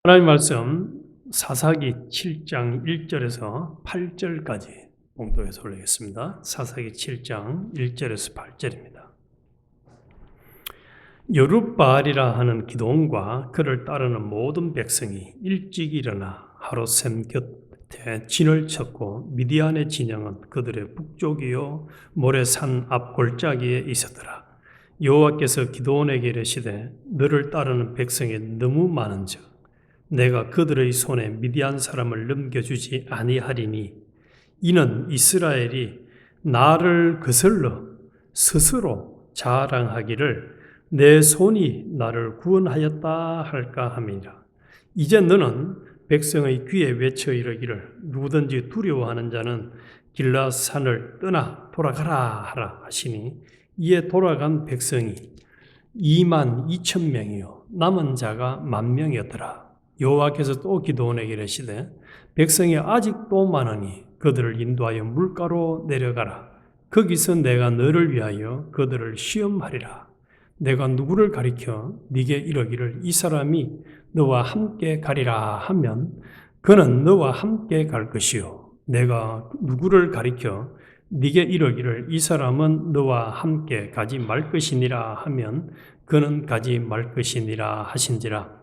하나님 말씀 사사기 7장 1절에서 8절까지 봉독해서 올리겠습니다. 사사기 7장 1절에서 8절입니다. 여룻바알이라 하는 기드온과 그를 따르는 모든 백성이 일찍 일어나 하롯셈 곁에 진을 쳤고 미디안의 진영은 그들의 북쪽이요 모레산 앞 골짜기에 있었더라. 여호와께서 기드온에게 이르시되 너를 따르는 백성이 너무 많은즉 내가 그들의 손에 미디안 사람을 넘겨주지 아니하리니 이는 이스라엘이 나를 거슬러 스스로 자랑하기를 내 손이 나를 구원하였다 할까 함이라. 이제 너는 백성의 귀에 외쳐 이르기를 누구든지 두려워하는 자는 길라산을 떠나 돌아가라 하라 하시니 이에 돌아간 백성이 2만 2천 명이요 남은 자가 10,000명이었더라. 여호와께서 또 기드온에게 이르시되 백성이 아직도 많으니 그들을 인도하여 물가로 내려가라. 거기서 내가 너를 위하여 그들을 시험하리라. 내가 누구를 가리켜 네게 이르기를 이 사람이 너와 함께 가리라 하면 그는 너와 함께 갈 것이요 내가 누구를 가리켜 네게 이르기를 이 사람은 너와 함께 가지 말 것이니라 하면 그는 가지 말 것이니라 하신지라.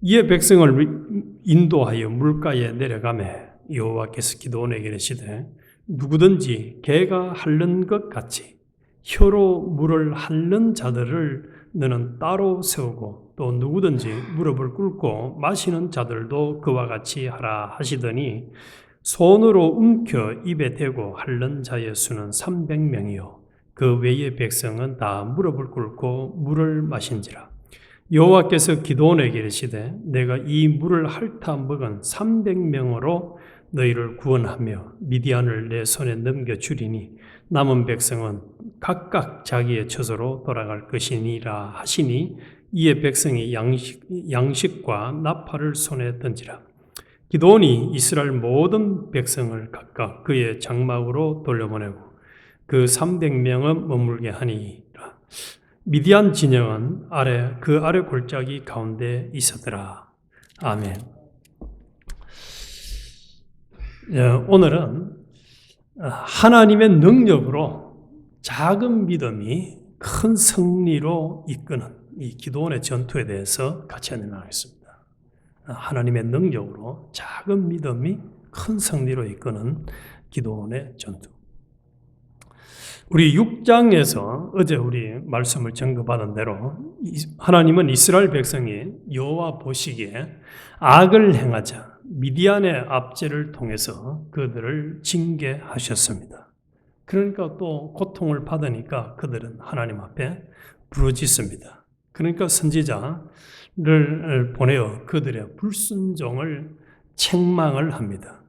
이에 백성을 인도하여 물가에 내려가매 여호와께서 기드온에게 이르시되 누구든지 개가 핥는 것 같이 혀로 물을 핥는 자들을 너는 따로 세우고 또 누구든지 무릎을 꿇고 마시는 자들도 그와 같이 하라 하시더니 손으로 움켜 입에 대고 핥는 자의 수는 300명이요 그 외의 백성은 다 무릎을 꿇고 물을 마신지라. 여호와께서 기드온에게 이르시되 내가 이 물을 핥아 먹은 300명으로 너희를 구원하며 미디안을 내 손에 넘겨주리니 남은 백성은 각각 자기의 처소로 돌아갈 것이니라 하시니 이에 백성이 양식과 나팔을 손에 던지라. 기드온이 이스라엘 모든 백성을 각각 그의 장막으로 돌려보내고 그 300명은 머물게 하니라. 미디안 진영은 그 아래 골짜기 가운데 있었더라. 아멘. 오늘은 하나님의 능력으로 작은 믿음이 큰 승리로 이끄는 이 기드온의 전투에 대해서 같이 나누겠습니다. 하나님의 능력으로 작은 믿음이 큰 승리로 이끄는 기드온의 전투. 우리 6장에서 어제 우리 말씀을 증거받은 대로 하나님은 이스라엘 백성이 여호와 보시기에 악을 행하자 미디안의 압제를 통해서 그들을 징계하셨습니다. 그러니까 또 고통을 받으니까 그들은 하나님 앞에 부르짖습니다. 그러니까 선지자를 보내어 그들의 불순종을 책망을 합니다.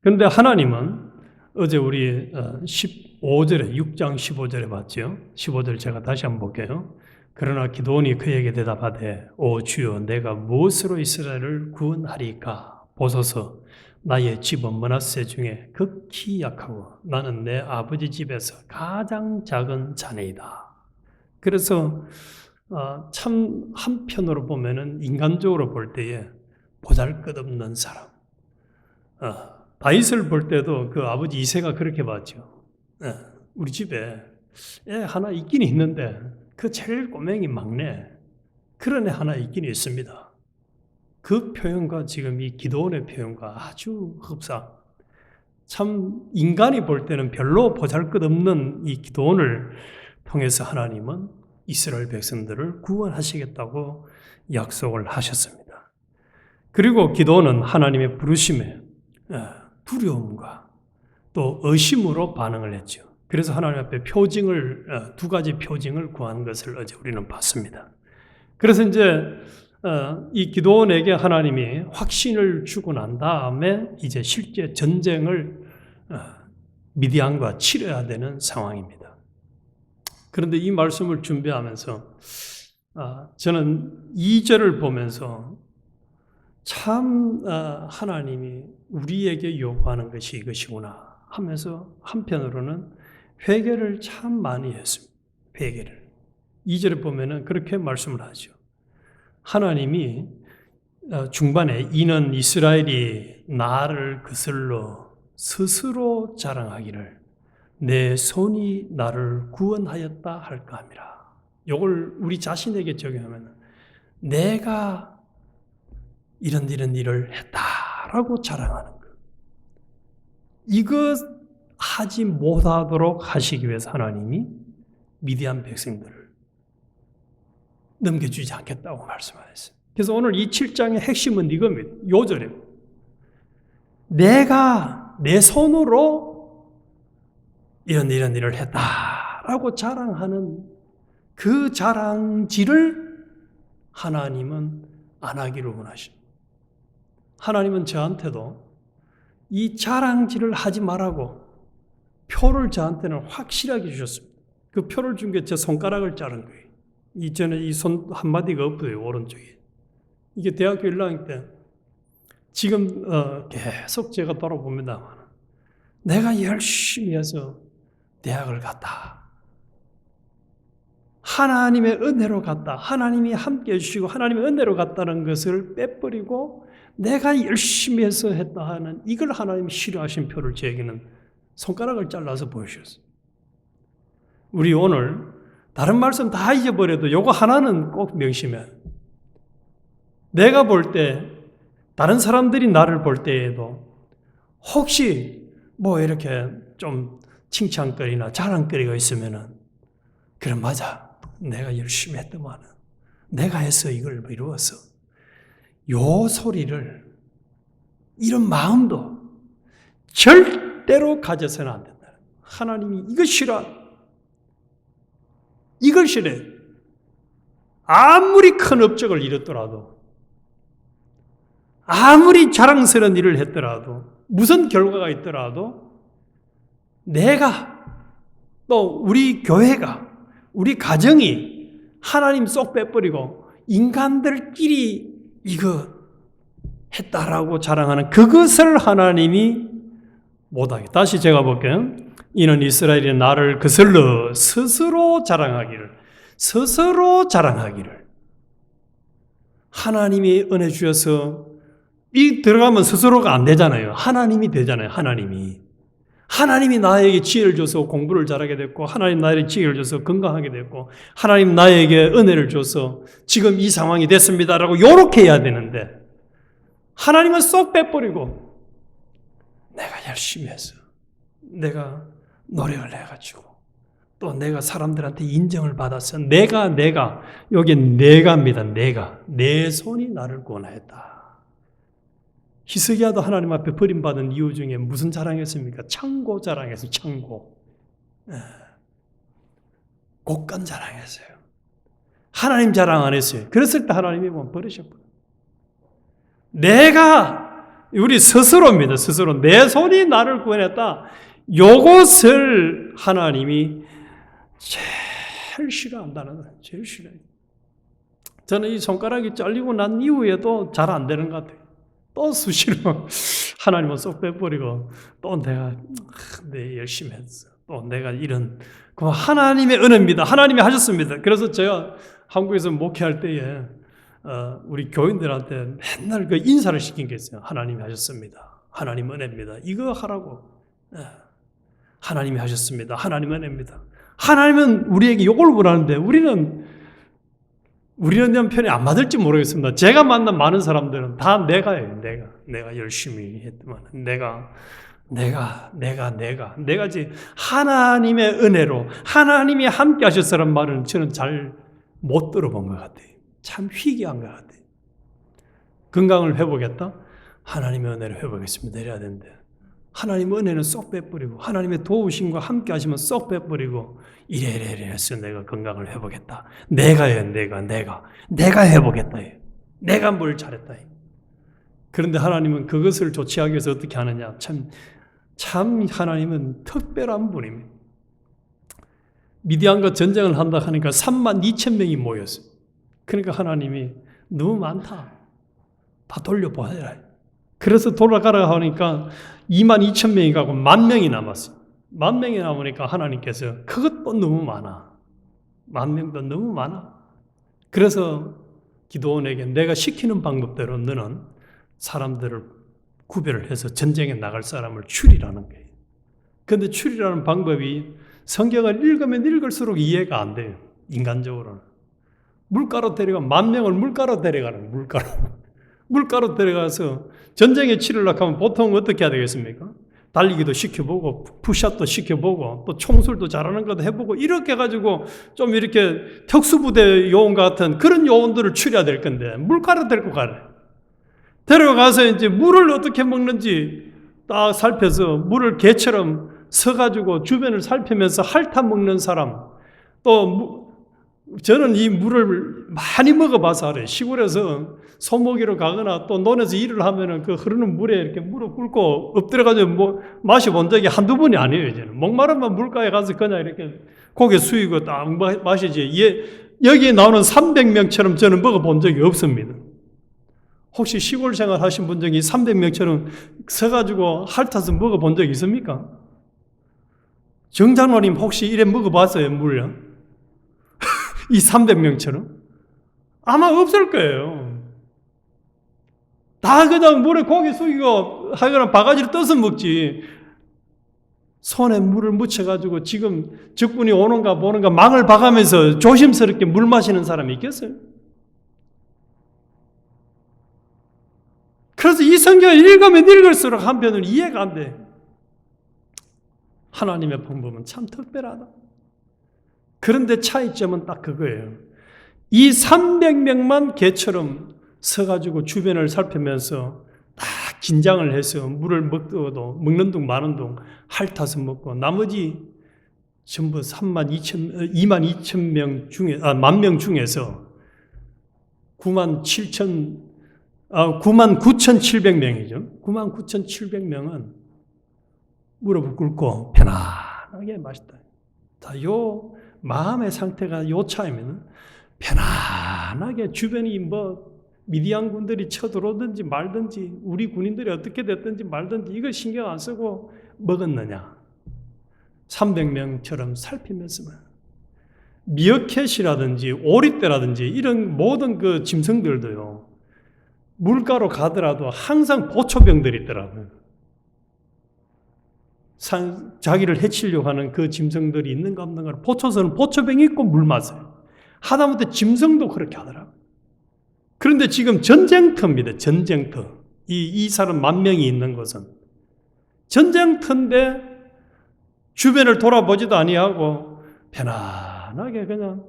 그런데 하나님은 어제 우리 15절에 6장 15절에 봤죠. 15절 제가 다시 한번 볼게요. 그러나 기드온이 그에게 대답하되 오 주여 내가 무엇으로 이스라엘을 구원하리까? 보소서 나의 집은 므낫세 중에 극히 약하고 나는 내 아버지 집에서 가장 작은 자네이다. 그래서 참 한편으로 보면은 인간적으로 볼 때에 보잘것없는 사람. 다윗을 볼 때도 그 아버지 이새가 그렇게 봤죠. 우리 집에 애 하나 있긴 있는데 그 제일 꼬맹이 막내 그런 애 하나 있긴 있습니다. 그 표현과 지금 이 기드온의 표현과 아주 흡사. 참 인간이 볼 때는 별로 보잘것없는 이 기드온을 통해서 하나님은 이스라엘 백성들을 구원하시겠다고 약속을 하셨습니다. 그리고 기드온은 하나님의 부르심에 두려움과 또 의심으로 반응을 했죠. 그래서 하나님 앞에 두 가지 표징을 구한 것을 어제 우리는 봤습니다. 그래서 이제 이 기드온에게 하나님이 확신을 주고 난 다음에 이제 실제 전쟁을 미디안과 치러야 되는 상황입니다. 그런데 이 말씀을 준비하면서 저는 2절을 보면서 참 하나님이 우리에게 요구하는 것이 이것이구나 하면서 한편으로는 회개를 참 많이 했습니다. 회개를. 2절에 보면은 그렇게 말씀을 하죠. 하나님이 중반에 이는 이스라엘이 나를 거슬러 스스로 자랑하기를 내 손이 나를 구원하였다 할까 함이라. 이걸 우리 자신에게 적용하면 내가 이런 일을 했다라고 자랑하는 것. 이것 하지 못하도록 하시기 위해서 하나님이 미디안 백성들을 넘겨주지 않겠다고 말씀하셨어요. 그래서 오늘 이 7장의 핵심은 이겁니다. 요절에 내가 내 손으로 이런 일을 했다라고 자랑하는 그 자랑질을 하나님은 안 하기를 원하십니다. 하나님은 저한테도 이 자랑질을 하지 말라고 표를 저한테는 확실하게 주셨습니다. 그 표를 준 게 제 손가락을 자른 거예요. 이전에 이 손 한마디가 없어요, 오른쪽에. 이게 대학교 1학년 때 지금 계속 제가 돌아봅니다. 내가 열심히 해서 대학을 갔다. 하나님의 은혜로 갔다. 하나님이 함께 해주시고 하나님의 은혜로 갔다는 것을 빼버리고 내가 열심히 해서 했다 하는 이걸 하나님이 싫어하신 표를 저에게는 손가락을 잘라서 보여주셨어요. 우리 오늘 다른 말씀 다 잊어버려도 요거 하나는 꼭 명심해. 내가 볼 때 다른 사람들이 나를 볼 때에도 혹시 뭐 이렇게 좀 칭찬거리나 자랑거리가 있으면은 그래 맞아. 내가 열심히 했더만은 내가 해서 이걸 이루었어. 요 소리를 이런 마음도 절대로 가져서는 안 된다. 하나님이 이거 싫어. 이걸 싫어해. 아무리 큰 업적을 이뤘더라도 아무리 자랑스러운 일을 했더라도 무슨 결과가 있더라도 내가 또 우리 교회가 우리 가정이 하나님 쏙 빼버리고 인간들끼리 이거 했다라고 자랑하는 그것을 하나님이 못하게. 다시 제가 볼게요. 이는 이스라엘이 나를 거슬러 스스로 자랑하기를. 하나님이 은혜 주셔서 이 들어가면 스스로가 안 되잖아요. 하나님이 되잖아요. 하나님이 나에게 지혜를 줘서 공부를 잘하게 됐고 하나님 나에게 지혜를 줘서 건강하게 됐고 하나님 나에게 은혜를 줘서 지금 이 상황이 됐습니다라고 요렇게 해야 되는데 하나님은 쏙 빼버리고 내가 열심히 해서 내가 노력을 해가지고 또 내가 사람들한테 인정을 받아서 내가 여기 내가입니다. 내 손이 나를 구원하였다. 히스기야도 하나님 앞에 버림받은 이유 중에 무슨 자랑했습니까? 창고 자랑했어요. 창고. 곡간 자랑했어요. 하나님 자랑 안 했어요. 그랬을 때 하나님이 버리셨거든요. 우리 스스로입니다. 스스로. 내 손이 나를 구원했다. 요것을 하나님이 제일 싫어한다는 거예요. 제일 싫어요. 저는 이 손가락이 잘리고 난 이후에도 잘 안 되는 것 같아요. 또 수시로 하나님은 쏙 빼버리고 또 내가 열심히 했어. 또 내가 그 하나님의 은혜입니다. 하나님이 하셨습니다. 그래서 제가 한국에서 목회할 때에 우리 교인들한테 맨날 그 인사를 시킨 게 있어요. 하나님이 하셨습니다. 하나님 은혜입니다. 이거 하라고. 하나님이 하셨습니다. 하나님 은혜입니다. 하나님은 우리에게 욕을 원하는데 우리는 편이 안 맞을지 모르겠습니다. 제가 만난 많은 사람들은 다 내가예요. 내가 열심히 했더만 내가지 하나님의 은혜로 하나님이 함께 하셨으란 말은 저는 잘 못 들어본 것 같아요. 참 희귀한 것 같아요. 건강을 회복했다? 하나님의 은혜를 회복했습니다. 이래야 되는데 하나님의 은혜는 쏙 빼버리고 하나님의 도우심과 함께 하시면 쏙 빼버리고 이래 해서 내가 건강을 회복했다. 내가 회복했다. 내가 뭘 잘했다. 그런데 하나님은 그것을 조치하기 위해서 어떻게 하느냐. 참 하나님은 특별한 분입니다. 미디안과 전쟁을 한다 하니까 32,000명이 모였어요. 그러니까 하나님이 너무 많다. 다 돌려보아라. 그래서 돌아가라 하니까 22,000명이 가고 10,000명이 남았어요. 10,000명이 남으니까 하나님께서 그것도 너무 많아. 10,000명도 너무 많아. 그래서 기드온에게 내가 시키는 방법대로 너는 사람들을 구별을 해서 전쟁에 나갈 사람을 추리라는 거예요. 그런데 추리라는 방법이 성경을 읽으면 읽을수록 이해가 안 돼요. 인간적으로는. 물가로 데려가 10,000명을 물가로 데려가는 물가로. 물가로 데려가서 전쟁에 치르려고 하면 보통 어떻게 해야 되겠습니까? 달리기도 시켜보고 푸샷도 시켜보고 또 총술도 잘하는 것도 해보고 이렇게 해가지고 좀 이렇게 특수부대 요원 같은 그런 요원들을 추려야 될 건데 물가로 데리고 가래. 데려가서 이제 물을 어떻게 먹는지 딱 살펴서 물을 개처럼 서가지고 주변을 살피면서 핥아 먹는 사람, 또 저는 이 물을 많이 먹어봐서 알아요. 시골에서 소모기로 가거나 또 논에서 일을 하면은 그 흐르는 물에 이렇게 무릎 꿇고 엎드려가지고 뭐 마셔본 적이 한두 번이 아니에요. 이제는 목마르면 물가에 가서 그냥 이렇게 고개 숙이고 딱 마시지. 여기 나오는 300명처럼 저는 먹어본 적이 없습니다. 혹시 시골 생활 하신 분 중에 300명처럼 서가지고 핥아서 먹어본 적 있습니까? 정장로님 혹시 이래 먹어봤어요, 물요? 이 300명처럼? 아마 없을 거예요. 다 그냥 물에 고개 숙이고 하거나 바가지를 떠서 먹지. 손에 물을 묻혀가지고 지금 적군이 오는가 보는가 망을 봐가면서 조심스럽게 물 마시는 사람이 있겠어요? 그래서 이 성경을 읽으면 읽을수록 한편으로 이해가 안 돼. 하나님의 방법은 참 특별하다. 그런데 차이점은 딱 그거예요. 이 300명만 개처럼 서가지고 주변을 살피면서 딱 긴장을 해서 물을 먹는 둥 마는 둥 핥아서 먹고 나머지 전부 22,000명 중에, 10,000명 중에서 99,700명이죠. 99,700명은 무릎을 꿇고 편안하게 마셨다. 자, 요 마음의 상태가 요 차이면 편안하게 주변이 뭐 미디안 군들이 쳐들어오든지 말든지 우리 군인들이 어떻게 됐든지 말든지 이걸 신경 안 쓰고 먹었느냐. 300명처럼 살피면서만 미어캣이라든지 오리떼라든지 이런 모든 그 짐승들도요. 물가로 가더라도 항상 보초병들이 있더라고요. 자기를 해치려고 하는 그 짐승들이 있는가 없는가 보초서는 보초병이 있고 물 마세요. 하다못해 짐승도 그렇게 하더라고요. 그런데 지금 전쟁터입니다. 전쟁터. 이 사람 10,000명이 있는 것은 전쟁터인데 주변을 돌아보지도 아니하고 편안하게 그냥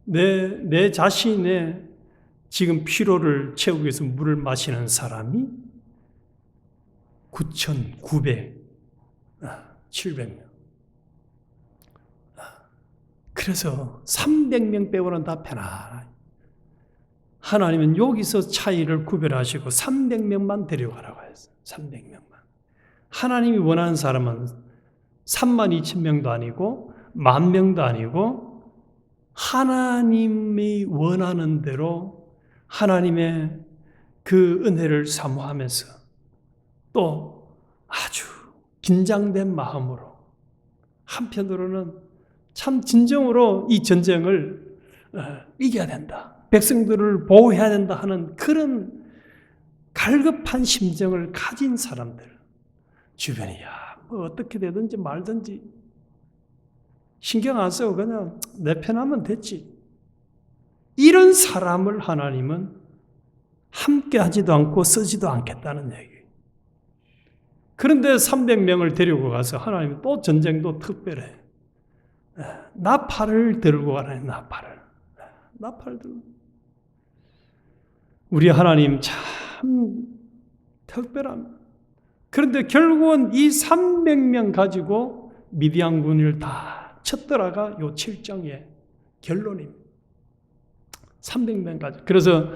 내 자신의 지금 피로를 채우기 위해서 물을 마시는 사람이 9,700명. 그래서 300명 빼고는 다 편안하게. 하나님은 여기서 차이를 구별하시고 300명만 데려가라고 했어요. 300명만. 하나님이 원하는 사람은 32,000명도 아니고 10,000명도 아니고 하나님이 원하는 대로 하나님의 그 은혜를 사모하면서 또 아주 긴장된 마음으로 한편으로는 참 진정으로 이 전쟁을 이겨야 된다. 백성들을 보호해야 된다 하는 그런 갈급한 심정을 가진 사람들 주변에 뭐 어떻게 되든지 말든지 신경 안 쓰고 그냥 내 편하면 됐지. 이런 사람을 하나님은 함께 하지도 않고 쓰지도 않겠다는 얘기예요. 그런데 300명을 데리고 가서 하나님은 또 전쟁도 특별해. 나팔을 들고 가라. 나팔을 들고. 우리 하나님 참 특별합니다. 그런데 결국은 이 300명 가지고 미디안 군을 다 쳤더라가 요 7장의 결론입니다. 300명 가지고. 그래서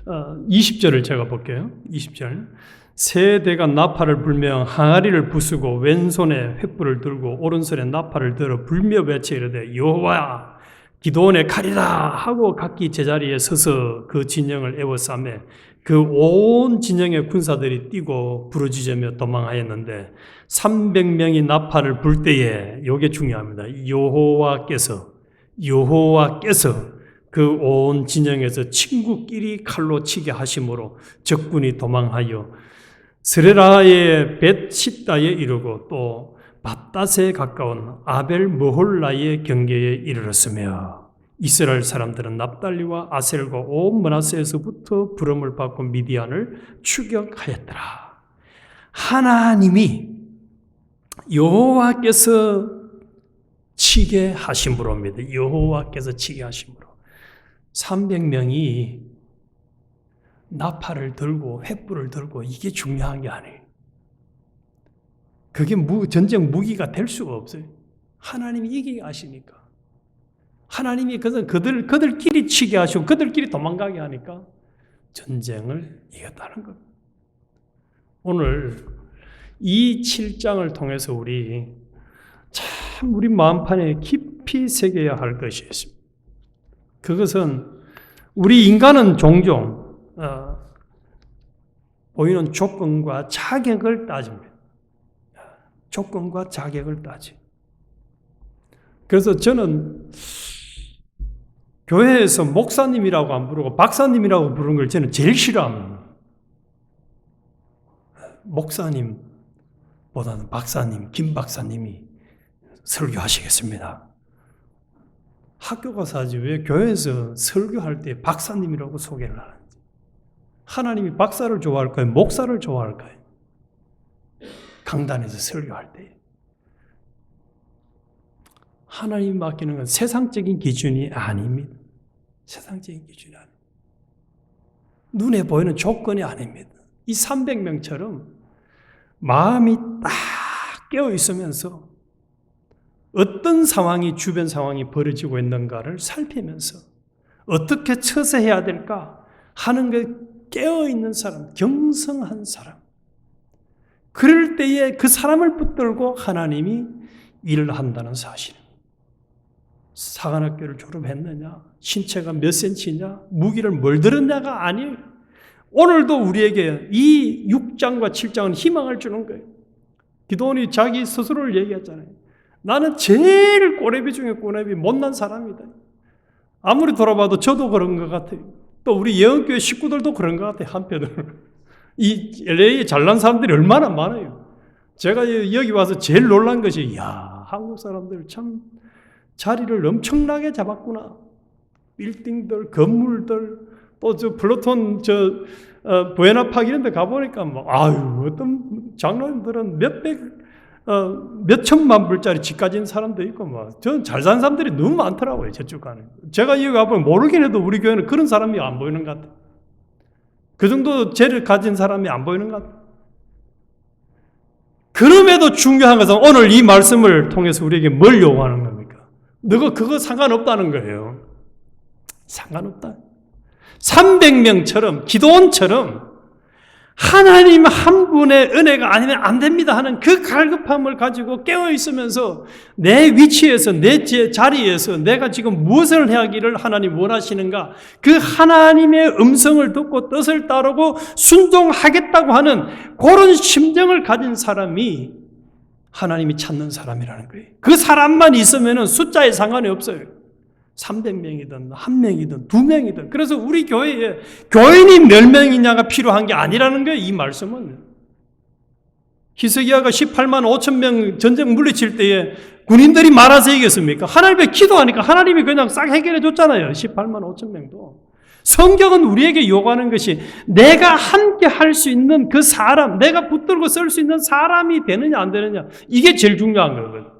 20절을 제가 볼게요. 20절. 세 대가 나팔을 불며 항아리를 부수고 왼손에 횃불을 들고 오른손에 나팔을 들어 불며 외쳐 이르되 여호와 기드온의 칼이라 하고 각기 제자리에 서서 그 진영을 에워싸매 그 온 진영의 군사들이 뛰고 부르짖으며 도망하였는데 300명이 나팔을 불 때에 이게 중요합니다. 여호와께서 그 온 진영에서 친구끼리 칼로 치게 하심으로 적군이 도망하여 스레라의 벳십다에 이르고 또 밧닷에 가까운 아벨 머홀라의 경계에 이르렀으며 이스라엘 사람들은 납달리와 아셀과 온 므낫세에서부터 부름을 받고 미디안을 추격하였더라. 하나님이 여호와께서 치게 하심으로입니다. 여호와께서 치게 하심으로 300명이 나팔을 들고 횃불을 들고 이게 중요한 게 아니에요. 그게 전쟁 무기가 될 수가 없어요. 하나님이 이기게 하시니까. 하나님이 그들끼리 치게 하시고 그들끼리 도망가게 하니까 전쟁을 이겼다는 겁니다. 오늘 이 7장을 통해서 우리 마음판에 깊이 새겨야 할 것이 있습니다. 그것은 우리 인간은 종종 보이는 조건과 자격을 따집니다. 조건과 자격을 따지. 그래서 저는 교회에서 목사님이라고 안 부르고 박사님이라고 부르는 걸 저는 제일 싫어합니다. 목사님보다는 박사님, 김 박사님이 설교하시겠습니다. 학교 가서 하지 왜 교회에서 설교할 때 박사님이라고 소개를 하는지. 하나님이 박사를 좋아할까요? 목사를 좋아할까요? 강단에서 설교할 때. 하나님이 맡기는 건 세상적인 기준이 아닙니다. 세상적인 기준이 아닙니다. 눈에 보이는 조건이 아닙니다. 이 300명처럼 마음이 딱 깨어 있으면서 어떤 상황이 주변 상황이 벌어지고 있는가를 살피면서 어떻게 처세해야 될까 하는 게 깨어있는 사람, 경성한 사람. 그럴 때에 그 사람을 붙들고 하나님이 일을 한다는 사실. 사관학교를 졸업했느냐, 신체가 몇 센치냐, 무기를 뭘 들었냐가 아니에요. 오늘도 우리에게 이 6장과 7장은 희망을 주는 거예요. 기도원이 자기 스스로를 얘기했잖아요. 나는 제일 꼬레비 중에 꼬레비 못난 사람이다. 아무리 돌아봐도 저도 그런 것 같아요. 또 우리 예언교회 식구들도 그런 것 같아요. 한편으로. 이 LA에 잘난 사람들이 얼마나 많아요. 제가 여기 와서 제일 놀란 것이 한국 사람들 참 자리를 엄청나게 잡았구나. 빌딩들, 건물들, 또 저 플루톤 부에나팍 이런 데 가보니까 어떤 장로님들은 몇천만 불짜리 집 가진 사람도 있고 저는 잘 사는 사람들이 너무 많더라고요. 저쪽 가는. 제가 여기 가보면 모르긴 해도 우리 교회는 그런 사람이 안 보이는 것 같아요. 그 정도 재를 가진 사람이 안 보이는 것 같아요. 그럼에도 중요한 것은 오늘 이 말씀을 통해서 우리에게 뭘 요구하는 겁니까? 너가 그거 상관없다는 거예요. 상관없다. 300명처럼 기도원처럼 하나님 한 분의 은혜가 아니면 안 됩니다 하는 그 갈급함을 가지고 깨어 있으면서 내 위치에서 내 자리에서 내가 지금 무엇을 하기를 하나님 원하시는가 그 하나님의 음성을 듣고 뜻을 따르고 순종하겠다고 하는 그런 심정을 가진 사람이 하나님이 찾는 사람이라는 거예요. 그 사람만 있으면 숫자에 상관이 없어요. 300명이든 1명이든 2명이든. 그래서 우리 교회에 교인이 몇 명이냐가 필요한 게 아니라는 거예요. 이 말씀은. 히스기야가 18만 5천 명 전쟁 물리칠 때에 군인들이 많아서 이겼습니까? 하나님께 기도하니까 하나님이 그냥 싹 해결해 줬잖아요. 18만 5천 명도. 성경은 우리에게 요구하는 것이 내가 함께 할 수 있는 그 사람, 내가 붙들고 쓸 수 있는 사람이 되느냐 안 되느냐. 이게 제일 중요한 거거든요.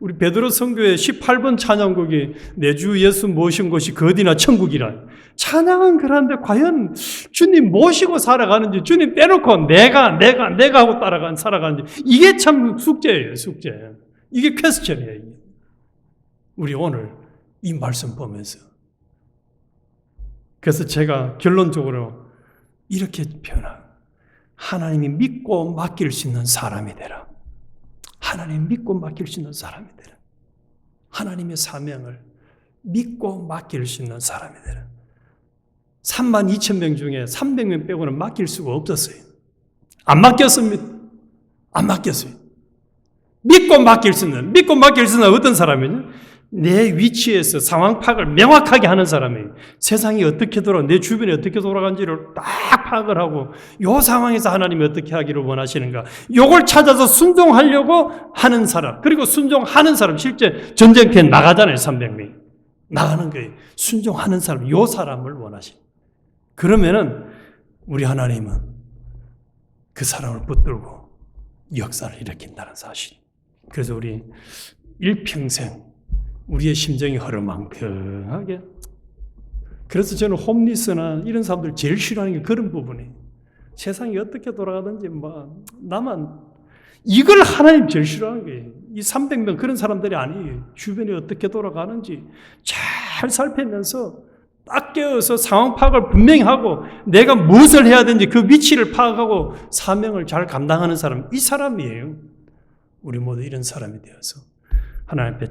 우리 베드로 선교의 18번 찬양곡이 내 주 예수 모신 곳이 그 어디나 천국이라. 찬양은 그런데 과연 주님 모시고 살아가는지 주님 빼놓고 내가 하고 살아가는지 이게 참 숙제예요. 숙제. 이게 퀘스천이에요. 우리 오늘 이 말씀 보면서 그래서 제가 결론적으로 이렇게 표현합니다. 하나님이 믿고 맡길 수 있는 사람이 되라. 하나님 믿고 맡길 수 있는 사람이 되라. 하나님의 사명을 믿고 맡길 수 있는 사람이 되라. 3만 2천 명 중에 300명 빼고는 맡길 수가 없었어요. 안 맡겼습니다. 안 맡겼어요. 믿고 맡길 수 있는 어떤 사람이냐? 내 위치에서 상황 파악을 명확하게 하는 사람이에요. 세상이 어떻게 돌아가, 내 주변이 어떻게 돌아가는지를 딱 파악을 하고 이 상황에서 하나님이 어떻게 하기를 원하시는가, 이걸 찾아서 순종하려고 하는 사람, 그리고 순종하는 사람, 실제 전쟁터에 나가잖아요. 300명이 나가는 거예요. 순종하는 사람, 이 사람을 원하십니다. 그러면은 우리 하나님은 그 사람을 붙들고 역사를 일으킨다는 사실. 그래서 우리 일평생 우리의 심정이 허름망텅하게, 그래서 저는 홈리스나 이런 사람들 제일 싫어하는 게 그런 부분이에요. 세상이 어떻게 돌아가든지 나만, 이걸 하나님 제일 싫어하는 거예요. 이 300명 그런 사람들이 아니에요. 주변이 어떻게 돌아가는지 잘 살피면서 딱 깨어서 상황 파악을 분명히 하고 내가 무엇을 해야 되는지 그 위치를 파악하고 사명을 잘 감당하는 사람, 이 사람이에요. 우리 모두 이런 사람이 되어서 하나님 앞에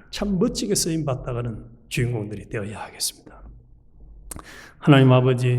참 멋지게 쓰임받다가는 주인공들이 되어야 하겠습니다. 하나님 아버지,